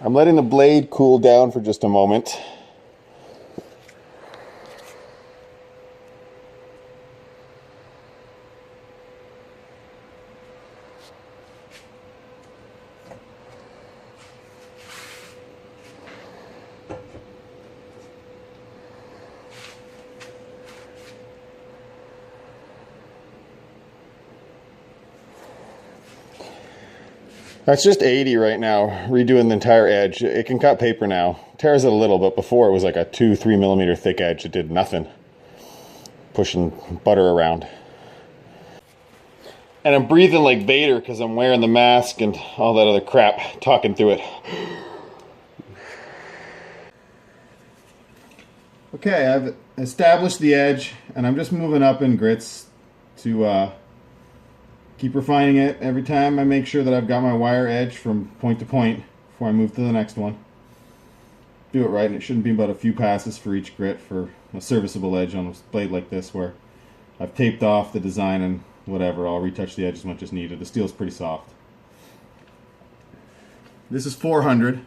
I'm letting the blade cool down for just a moment. That's just 80 right now, redoing the entire edge. It can cut paper now. Tears it a little, but before it was like a 2-3 millimeter thick edge. It did nothing. Pushing butter around. And I'm breathing like Vader because I'm wearing the mask and all that other crap, talking through it. Okay, I've established the edge, and I'm just moving up in grits to keep refining it. Every time I make sure that I've got my wire edge from point to point before I move to the next one. Do it right, and it shouldn't be about a few passes for each grit for a serviceable edge on a blade like this where I've taped off the design and whatever. I'll retouch the edge as much as needed. The steel's pretty soft. This is 400.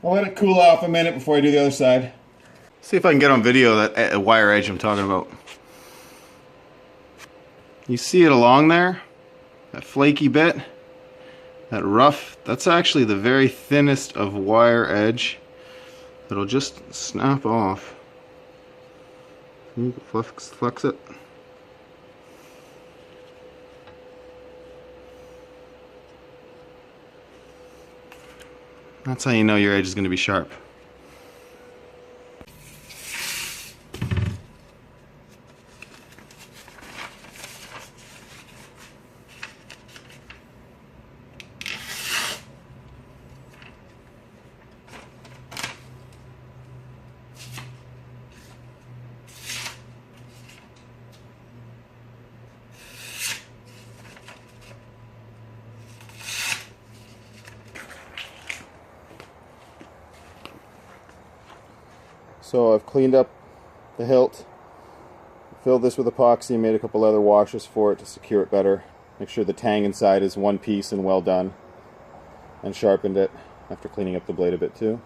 I'll let it cool off a minute before I do the other side. See if I can get on video that wire edge I'm talking about. You see it along there? That flaky bit? That rough? That's actually the very thinnest of wire edge. It'll just snap off. You can flex it. That's how you know your edge is going to be sharp. So I've cleaned up the hilt, filled this with epoxy, made a couple other washers for it to secure it better. Make sure the tang inside is one piece and well done. And sharpened it after cleaning up the blade a bit too.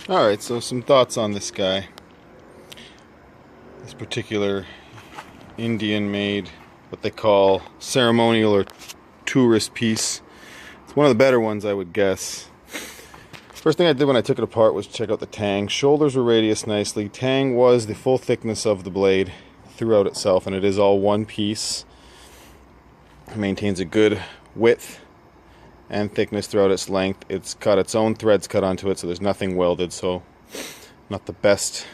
Alright, so some thoughts on this guy. This particular Indian-made, what they call ceremonial or tourist piece. It's one of the better ones, I would guess. First thing I did when I took it apart was check out the tang. Shoulders were radiused nicely. Tang was the full thickness of the blade throughout itself, and it is all one piece. It maintains a good width and thickness throughout its length. It's got its own threads cut onto it, so there's nothing welded, so not the best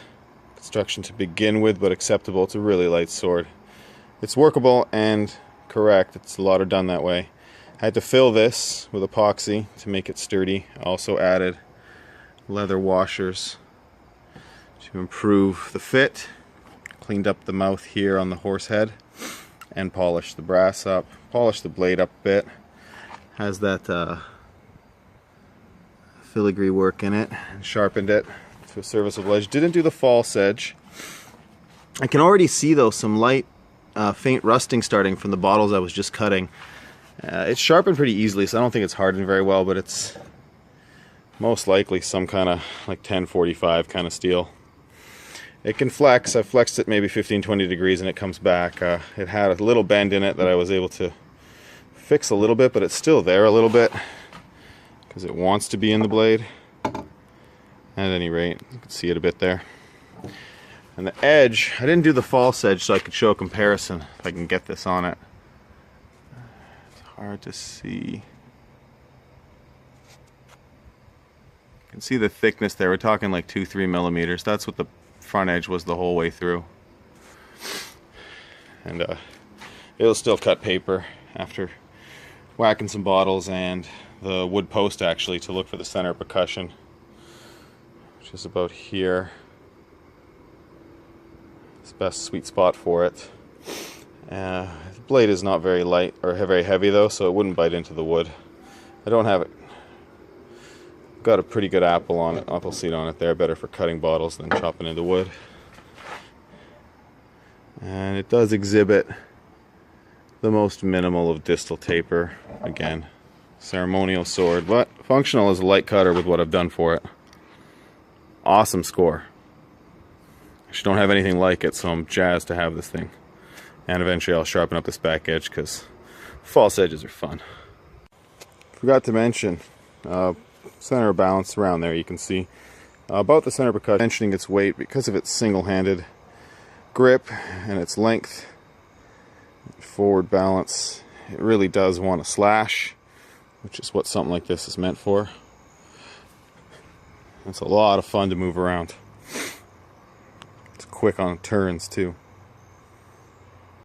construction to begin with, but acceptable. It's a really light sword. It's workable and correct. It's a lot of done that way. I had to fill this with epoxy to make it sturdy. I also added leather washers to improve the fit. Cleaned up the mouth here on the horse head and polished the brass up. Polished the blade up a bit. Has that filigree work in it. And sharpened it to a serviceable edge. Didn't do the false edge. I can already see though some light faint rusting starting from the bottles I was just cutting. It's sharpened pretty easily, so I don't think it's hardened very well, but it's most likely some kind of like 1045 kind of steel. It can flex. I flexed it maybe 15-20 degrees and it comes back. It had a little bend in it that I was able to fix a little bit, but it's still there a little bit because it wants to be in the blade. At any rate, you can see it a bit there. And the edge, I didn't do the false edge so I could show a comparison if I can get this on it. Hard to see. You can see the thickness there. We're talking like 2-3 millimeters. That's what the front edge was the whole way through. And it'll still cut paper after whacking some bottles and the wood post actually to look for the center of percussion, which is about here. It's the best sweet spot for it. The blade is not very light or very heavy though, so it wouldn't bite into the wood. I don't have it. Got a pretty good apple seed on it there, better for cutting bottles than chopping into wood. And it does exhibit the most minimal of distal taper. Again, ceremonial sword, but functional as a light cutter with what I've done for it. Awesome score. I just don't have anything like it, so I'm jazzed to have this thing. And eventually I'll sharpen up this back edge because false edges are fun. Forgot to mention, center of balance around there you can see. About the center of percussion, mentioning its weight because of its single-handed grip and its length. Forward balance, it really does want to slash, which is what something like this is meant for. It's a lot of fun to move around. It's quick on turns too.